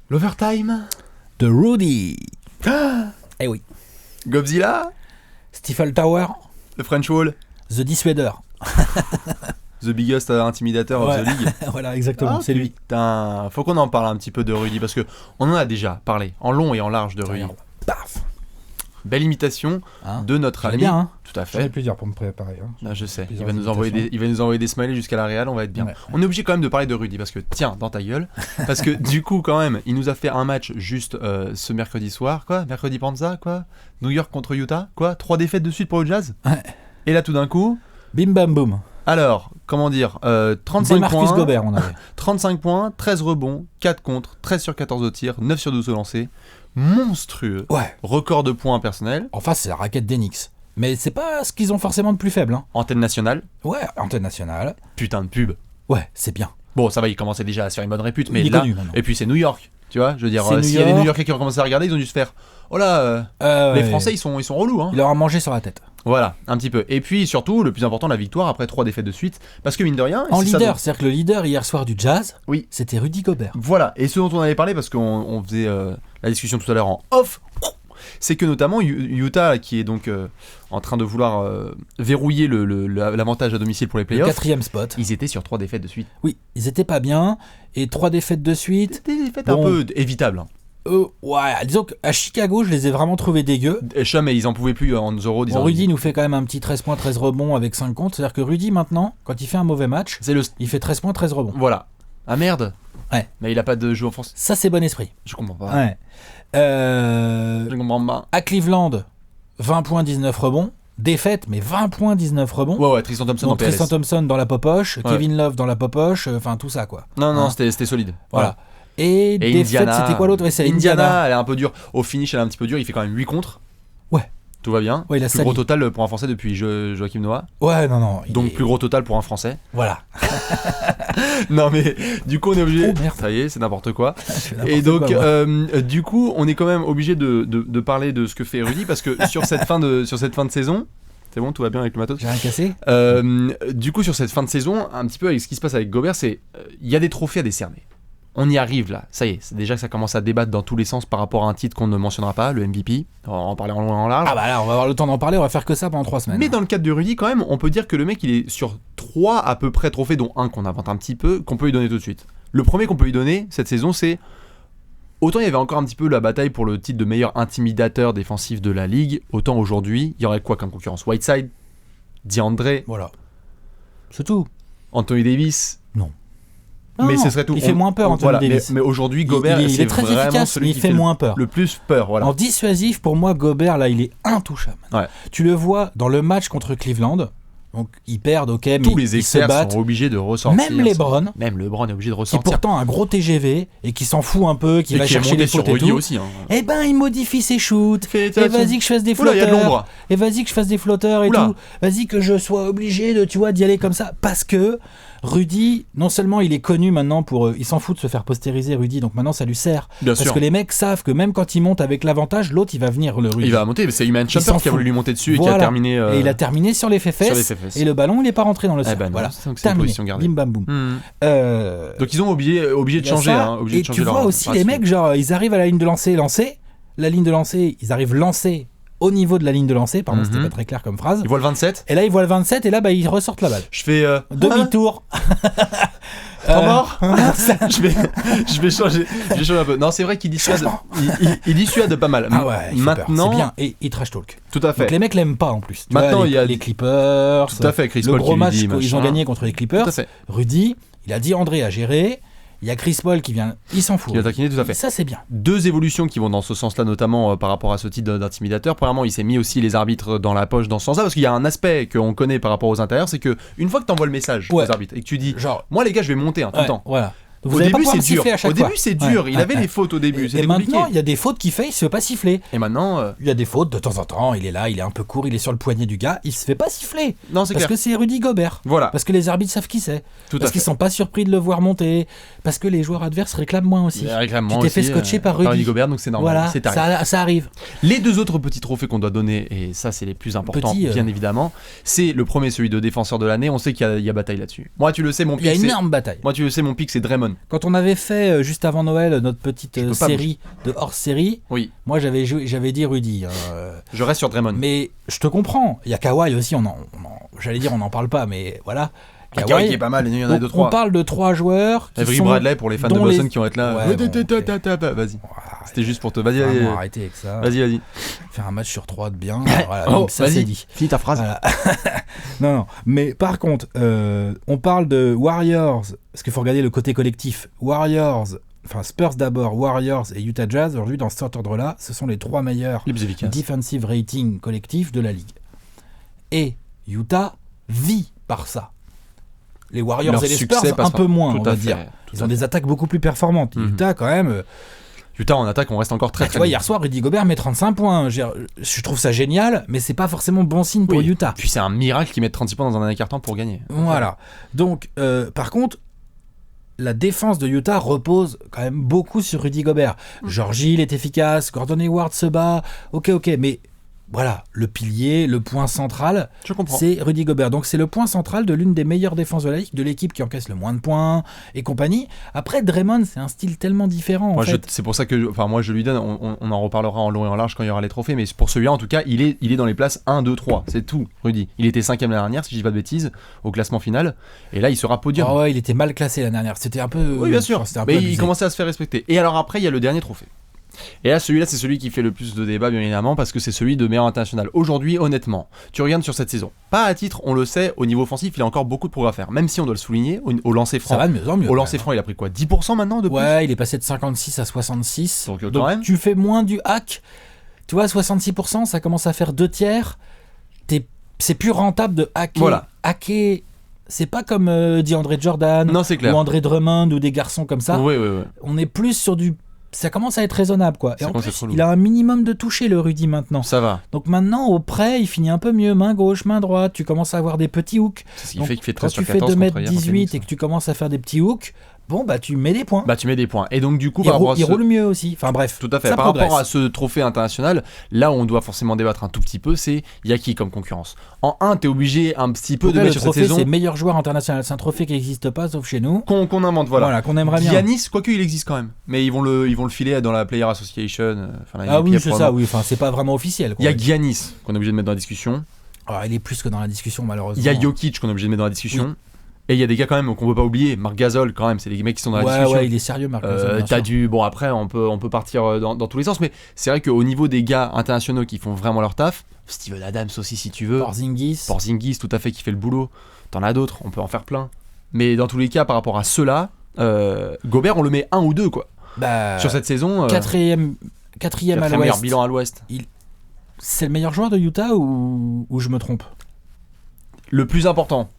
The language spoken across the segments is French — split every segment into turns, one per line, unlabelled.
L'overtime
de Rudy. Eh oui.
Godzilla,
Stifle Tower,
le French Wall,
The Dissuader.
The Biggest Intimidator of the League.
Voilà, exactement, c'est lui.
Putain, faut qu'on en parle un petit peu de Rudy parce que on en a déjà parlé en long et en large de Rudy.
Paf.
Belle imitation de notre ami.
Bien, hein.
Tout à
J'en ai
fait.
plusieurs pour me préparer. Hein.
Ah, je sais. Il
Plusieurs
va nous envoyer des smileys jusqu'à la Real. On va être bien.
Ouais.
On est obligé quand même de parler de Rudy parce que tiens, dans ta gueule. Parce que du coup, quand même, il nous a fait un match juste ce mercredi soir, quoi. Mercredi Panza, quoi. New York contre Utah, quoi. 3 défaites de suite pour le Jazz.
Ouais.
Et là, tout d'un coup.
Bim bam boum.
Alors, comment dire, 35
Des Marcus
points,
Gobert, on avait.
35 points, 13 rebonds, 4 contre, 13 sur 14 au tir, 9 sur 12 au lancer. Monstrueux.
Ouais.
Record de points personnels.
Enfin, c'est la raquette d'Enix. Mais c'est pas ce qu'ils ont forcément de plus faible. Hein.
Antenne nationale.
Ouais, antenne nationale.
Putain de pub.
Ouais, c'est bien.
Bon, ça va, il commençait déjà à se faire une bonne répute, mais
Il est
là.
connu maintenant.
Et puis c'est New York, tu vois. Je veux dire,
C'est
s'il y a des New Yorkais qui ont commencé à regarder, ils ont dû se faire. Oh là, les Français, ils sont relous, hein.
Il leur a mangé sur la tête.
Voilà, un petit peu. Et puis surtout, le plus important, la victoire après 3 défaites de suite. Parce que mine de rien.
En
c'est ça
leader,
dont-
c'est-à-dire que le leader hier soir du Jazz,
Oui.
c'était Rudy Gobert.
Voilà, et ce dont on avait parlé, parce qu'on faisait la discussion tout à l'heure en off, c'est que notamment Utah, qui est donc en train de vouloir verrouiller l'avantage à domicile pour les
Le
playoffs,
4e spot.
ils étaient sur 3 défaites de suite.
Oui, ils étaient pas bien. Et 3 défaites de suite.
Des défaites
Bon.
un peu évitables. Hein.
Ouais, disons qu'à Chicago, je les ai vraiment trouvés dégueux.
Et mais ils en pouvaient plus en Zoro.
Bon, Rudy nous fait quand même un petit 13 points, 13 rebonds avec 5 comptes. C'est-à-dire que Rudy, maintenant, quand il fait un mauvais match,
C'est le.
il fait 13 points, 13 rebonds.
Voilà. Ah merde.
Ouais.
Mais il a pas de jeu en France.
Ça, c'est bon esprit.
Je comprends pas.
Ouais.
Je comprends pas.
À Cleveland, 20 points, 19 rebonds. Défaite, mais 20 points, 19 rebonds.
Ouais, Tristan Thompson en
Donc
PLS.
Tristan Thompson dans la popoche,
Ouais.
Kevin Love dans la popoche, enfin tout ça quoi.
Non,
Hein.
c'était solide.
Voilà. Et défaite,
Indiana.
c'était quoi l'autre? Ouais, c'est
Indiana, elle est un peu dure. Au finish, elle est un petit peu dure. Il fait quand même 8 contre.
Ouais.
Tout va bien.
Ouais, il a
plus
sali.
gros total pour un Français depuis Joachim Noah.
Ouais, non.
Donc plus gros total pour un Français.
Voilà.
Non mais du coup on est obligé.
Oh, merde.
Ça y est, c'est n'importe quoi.
Je fais n'importe
Et donc
quoi, moi.
du coup on est quand même obligé de parler de ce que fait Rudy parce que sur cette fin de saison. C'est bon, tout va bien avec le matos.
J'ai rien cassé.
Du coup, sur cette fin de saison, un petit peu avec ce qui se passe avec Gobert, c'est il y a des trophées à décerner. On y arrive là, ça y est, c'est déjà que ça commence à débattre dans tous les sens par rapport à un titre qu'on ne mentionnera pas, le MVP. On va en parler en long et en large.
Ah bah là, on va avoir le temps d'en parler, on va faire que ça pendant 3 semaines.
Mais dans le cadre de Rudy, quand même, on peut dire que le mec, il est sur 3 à peu près trophées, dont un qu'on invente un petit peu, qu'on peut lui donner tout de suite. Le premier qu'on peut lui donner cette saison, c'est. Autant il y avait encore un petit peu la bataille pour le titre de meilleur intimidateur défensif de la ligue, autant aujourd'hui, il y aurait quoi comme concurrence? Whiteside, DeAndre,
Voilà. C'est tout.
Anthony Davis.
Non.
Mais
Non,
ce serait tout.
il fait moins peur, Anthony
voilà,
Davis.
Mais aujourd'hui, Gobert,
il
c'est
est très
vraiment
efficace,
celui
mais il
qui
fait
fait
moins peur.
le plus peur. Voilà.
En dissuasif, pour moi, Gobert, là, il est intouchable.
Ouais.
Tu le vois dans le match contre Cleveland. Donc, ils perdent, ok, mais
Tous les
ils se
experts
battent.
sont obligés de ressortir.
Même LeBron,
Même LeBron est obligé de
qui est
ressortir.
pourtant un gros TGV et qui s'en fout un peu, qui
Et
va
qui est
chercher
monté
les
sur
fautes et
Rudy
tout.
aussi. Hein.
Eh ben, il modifie ses shoots.
Fait-
Et vas-y que je fasse des
Oula, il y a de
flotteurs.
l'ombre.
Et vas-y que je fasse des flotteurs et
Oula.
tout. Vas-y que je sois obligé de, tu vois, d'y aller comme ça. Parce que Rudy, non seulement il est connu maintenant pour... il s'en fout de se faire postériser, Rudy. Donc maintenant, ça lui sert.
Bien
Parce
sûr.
que les mecs savent que même quand il monte avec l'avantage, l'autre, il va venir le Rudy.
Il va monter, mais c'est Iman
s'en
Shumpert qui a
fout.
voulu lui monter dessus et qui
Voilà.
a terminé.
Et il a terminé sur les
sur les
fesses.
fesses.
Et le ballon, il n'est pas rentré dans le
Eh
cercle.
ben non,
Voilà.
donc c'est une
Terminé.
position gardée.
Bim bam boum.
Hmm. Donc ils ont obligé de
Il y a
changer.
ça,
Hein, obligé
et
de changer
tu vois
leur
aussi les
ratio.
mecs, genre, ils arrivent à la ligne de lancer. La ligne de lancer, ils arrivent lancer au niveau de la ligne de lancer. Pardon, c'était pas très clair comme phrase.
Ils voient le 27.
Et là, ils voient le 27 et là, bah, ils ressortent la balle.
Je fais.
Demi-tour.
Temps mort. je vais changer un peu. Non, c'est vrai qu'il dissuade. Il dissuade pas mal.
Ah ouais, il fait peur.
Maintenant,
C'est bien. Et il trash talk.
tout à fait.
Donc les mecs l'aiment pas en plus. Tu
Maintenant,
vois,
il y a
les Clippers.
Tout à fait, Chris
le
Paul
gros
qui lui
match
dit,
qu'ils
machin.
ont gagné contre les Clippers.
Tout à fait.
Rudy, il a dit André à gérer. Il y a Chris Paul qui vient. Il s'en fout.
Qui a taquiné, tout à fait.
Ça, c'est bien.
2 évolutions qui vont dans ce sens-là, notamment par rapport à ce titre d'intimidateur. Premièrement, il s'est mis aussi les arbitres dans la poche dans ce sens-là, parce qu'il y a un aspect qu'on connaît par rapport aux intérieurs, c'est que une fois que tu envoies le message
Ouais.
aux arbitres et que tu dis,
Genre,
moi les gars, je vais monter tout le
ouais,
temps.
voilà. Donc,
Au
vous allez pas
début,
pouvoir
c'est
me siffler
dur.
à chaque
Au
fois.
début, c'est dur. Il avait les fautes au début.
Et
C'était
maintenant,
compliqué.
il y a des fautes qu'il fait, il se fait pas siffler.
Et maintenant,
Il y a des fautes de temps en temps, il est là, il est un peu court, il est sur le poignet du gars, il se fait pas siffler.
non, c'est
Parce
clair.
que c'est Rudy Gobert.
Voilà.
Parce que les arbitres savent qui c'est.
Tout à
Parce qu'ils
fait.
sont pas surpris de le voir monter. Parce que les joueurs adverses réclament moins aussi.
Réclamement
Tu t'es fait
aussi,
scotcher par Rudy.
Gobert, donc c'est normal.
Voilà,
C'est arrivé.
ça arrive.
Les 2 autres petits trophées qu'on doit donner, et ça c'est les plus importants,
Petit,
bien évidemment, c'est le premier, celui de défenseur de l'année. On sait qu'il y a bataille là-dessus. Moi, tu le sais, mon
Il y a
pic,
une
c'est
énorme bataille.
Moi, tu le sais, mon pic, c'est Draymond Draymond.
Quand on avait fait juste avant Noël notre petite
Je peux pas
série de hors-série,
Oui,
moi j'avais dit Rudy.
je reste sur Draymond.
Mais je te comprends. Il y a Kawhi aussi, j'allais dire on n'en parle pas, mais voilà.
Kawhi qui est pas mal, il y en a
Donc,
2-3.
on parle de 3 joueurs qui
Avery
sont...
Bradley pour les fans de
dont
Boston
les-
qui vont être là.
Ouais, bon, ok.
Vas-y. C'était juste pour te. Vas-y,
Vraiment,
vas-y.
arrêtez avec ça.
Vas-y.
Faire un match sur 3 de bien. Voilà,
Oh,
donc ça c'est
vas-y.
dit.
Finis ta phrase.
Voilà. non. Mais par contre, on parle de Warriors, parce qu'il faut regarder le côté collectif. Spurs d'abord, Warriors et Utah Jazz. Aujourd'hui, dans cet ordre-là, ce sont les 3 meilleurs
Les plus efficaces.
defensive rating collectifs de la ligue. Et Utah vit par ça. Les Warriors
Leur
et les
succès
Spurs,
passe
un
par-
peu moins,
tout
on
à
va
fait,
dire.
tout
Ils
à
ont
fait.
des attaques beaucoup plus performantes.
Mhm.
Utah, quand même.
Utah en attaque, on reste encore très
Tu
très
vois,
bien.
hier soir, Rudy Gobert met 35 points. Je trouve ça génial, mais c'est pas forcément bon signe pour
Oui.
Utah.
Puis c'est un miracle qu'ils mettent 36 points dans un dernier quart-temps pour gagner.
Voilà. Donc, par contre, la défense de Utah repose quand même beaucoup sur Rudy Gobert. George Hill est efficace, Gordon Hayward se bat. Ok, mais voilà, le pilier, le point central,
Je comprends.
c'est Rudy Gobert. Donc c'est le point central de l'une des meilleures défenses de la ligue, de l'équipe qui encaisse le moins de points et compagnie. Après, Draymond, c'est un style tellement différent.
Moi,
en fait.
c'est pour ça que moi je lui donne, on en reparlera en long et en large quand il y aura les trophées, mais pour celui-là en tout cas, il est dans les places 1, 2, 3, c'est tout, Rudy. Il était 5ème l'année dernière, si je dis pas de bêtises, au classement final, et là il sera podium.
Ah ouais, il était mal classé l'année dernière. C'était un peu.
Oui, bien sûr,
c'était un peu
mais
abusé.
il commençait à se faire respecter. Et alors après, il y a le dernier trophée. Et là, celui-là, c'est celui qui fait le plus de débats, bien évidemment, parce que c'est celui de meilleur international. Aujourd'hui, honnêtement, tu regardes sur cette saison, pas à titre, on le sait, au niveau offensif, il a encore beaucoup de progrès à faire, même si on doit le souligner, au lancer
Ça
franc.
va de mieux en mieux.
Au lancer franc, il a pris quoi, 10% maintenant de plus?
Ouais, il est passé de 56 à 66.
Donc, quand
Donc
même.
tu fais moins du hack. Tu vois, 66%, ça commence à faire 2 tiers. C'est plus rentable de hacker.
Voilà.
Hacker, c'est pas comme DeAndre Jordan
Non, c'est clair.
ou André Drummond ou des garçons comme ça.
Oui.
On est plus sur du... Ça commence à être raisonnable, quoi. Et
Ça
en
commence à
plus,
être relou.
il a un minimum de toucher, le Rudy, maintenant.
Ça va.
Donc maintenant, au près, il finit un peu mieux. Main gauche, main droite. Tu commences à avoir des petits hooks.
C'est ce qui
Donc,
fait qu'il fait
quand
13 sur
tu fais
14 contre hier
2m18
contre
et que tu commences à faire des petits hooks, bon, bah tu mets des points.
Bah tu mets des points. Et donc du coup,
il
par rapport à
il
ce...
roule mieux aussi. Enfin bref.
Tout à fait.
ça
Par rapport
progresse.
à ce trophée international, là où on doit forcément débattre un tout petit peu, c'est y a qui comme concurrence. En 1, t'es obligé un petit peu
Donc
de
là,
mettre
le
sur cette
trophée,
saison
c'est meilleur joueur international. C'est un trophée qui n'existe pas, sauf chez nous.
qu'on invente, voilà.
Qu'on aimerait bien.
Giannis, quoique il existe quand même, mais ils vont le filer dans la Player Association. Enfin, la
Ah
NBA
oui, c'est ça,
probablement.
oui. Enfin, c'est pas vraiment officiel.
Il y a Giannis qu'on est obligé de mettre dans la discussion.
Alors, il est plus que dans la discussion, malheureusement.
Il y a Jokic qu'on est obligé de mettre dans la discussion. Et il y a des gars quand même qu'on peut pas oublier. Marc Gasol quand même, c'est des mecs qui sont dans la discussion.
Ouais, il est sérieux, Marc Gasol, bien sûr.
Bon après on peut partir dans tous les sens, mais c'est vrai qu'au niveau des gars internationaux qui font vraiment leur taf, Steven Adams aussi si tu veux, Porzingis tout à fait qui fait le boulot, t'en as d'autres, on peut en faire plein, mais dans tous les cas par rapport à ceux-là, Gobert on le met 1 ou 2 quoi.
Bah,
Sur cette saison,
quatrième à
meilleur
l'ouest.
bilan à l'ouest.
C'est le meilleur joueur de Utah ou je me trompe?
Le plus important.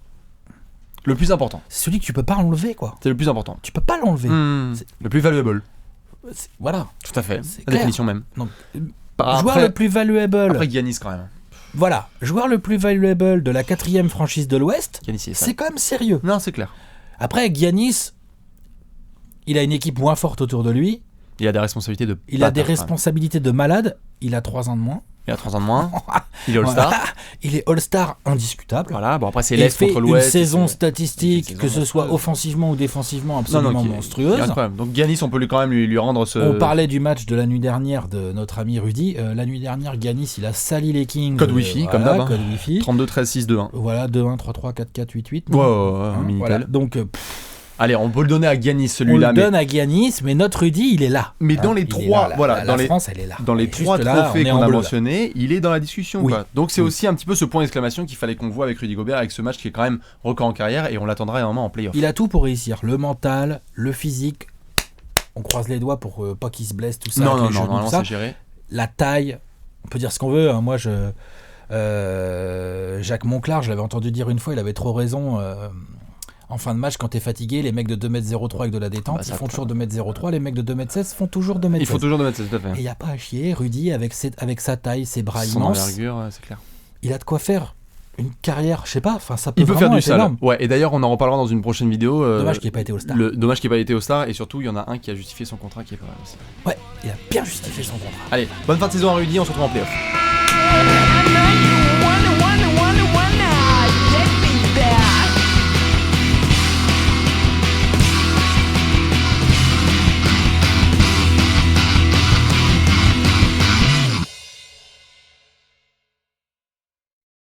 C'est celui que tu peux pas enlever, quoi.
C'est le plus important.
Tu peux pas l'enlever. C'est-
Le plus valuable.
Voilà.
Tout à fait.
C'est
La
clair.
définition même.
Donc,
Après,
joueur le plus valuable.
après Giannis quand même.
Voilà. Joueur le plus valuable de la 4e franchise de l'Ouest.
Giannis c'est ça.
C'est quand même sérieux.
Non c'est clair.
Après, Giannis, il a une équipe moins forte autour de lui.
Il a des responsabilités de.
Il a des
bâtard, quand même.
responsabilités de malade. Il a 3 ans de moins.
Il a 3 ans de moins. Il est All-Star.
Voilà. Il est All-Star indiscutable.
Voilà, bon après c'est
Il
l'Est
fait
contre
une
l'Ouest.
saison
c'est-
statistique,
c'est une
que
saison
ce soit
monstrueuse.
offensivement ou défensivement, absolument
qui est
monstrueuse.
incroyable. Donc Giannis, on peut quand même lui rendre ce.
On parlait du match de la nuit dernière de notre ami Rudy. La nuit dernière, Giannis, il a sali les Kings.
Code Wi-Fi, comme
voilà,
d'hab, hein.
Code Wi-Fi.
32-13-6-2-1.
Voilà, 2-1, 3-3, 4-4, 8-8.
Ouais,
Hein,
Minitel.
voilà. Donc,
Allez, on peut le donner à Giannis
on
celui-là.
le donne à Giannis, mais notre Rudy, il est là.
Mais dans les
Il est
trois,
là,
voilà,
la
dans les-
France, elle est là.
Dans les
Elle est
3
juste là,
trophées
on est
qu'on
en
a
bleu, là.
mentionnés, il est dans la discussion.
Oui.
Quoi. Donc c'est
Oui.
aussi un petit peu ce point d'exclamation qu'il fallait qu'on voit avec Rudy Gobert, avec ce match qui est quand même record en carrière et on l'attendra énormément en playoff.
Il a tout pour réussir. Le mental, le physique. On croise les doigts pour pas qu'il se blesse, tout ça.
Non,
avec
non,
les
non,
genoux,
normalement
tout ça.
c'est géré.
La taille, on peut dire ce qu'on veut. Hein. Moi, Jacques Monclar, je l'avais entendu dire une fois, il avait trop raison. En fin de match, quand t'es fatigué, les mecs de 2m03 avec de la détente,
Bah, ça
ils font
prend.
toujours 2m03. Les mecs de 2m16 font toujours 2m16.
Il faut toujours de mettre ça, tout à
Et
fait.
il n'y a pas à chier. Rudy, avec sa taille, ses bras
Son
immenses,
envergure, c'est clair.
il a de quoi faire une carrière, je sais pas. Enfin, ça peut
Il peut faire
vraiment
du
être
sale.
énorme.
Ouais, et d'ailleurs, on en reparlera dans une prochaine vidéo.
Dommage qu'il n'ait pas été All-Star.
Dommage qu'il n'ait pas été All-Star et surtout, il y en a un qui a justifié son contrat qui est pas mal aussi.
Ouais, il a bien justifié son contrat.
Allez, bonne fin de saison à Rudy, on se retrouve en playoff.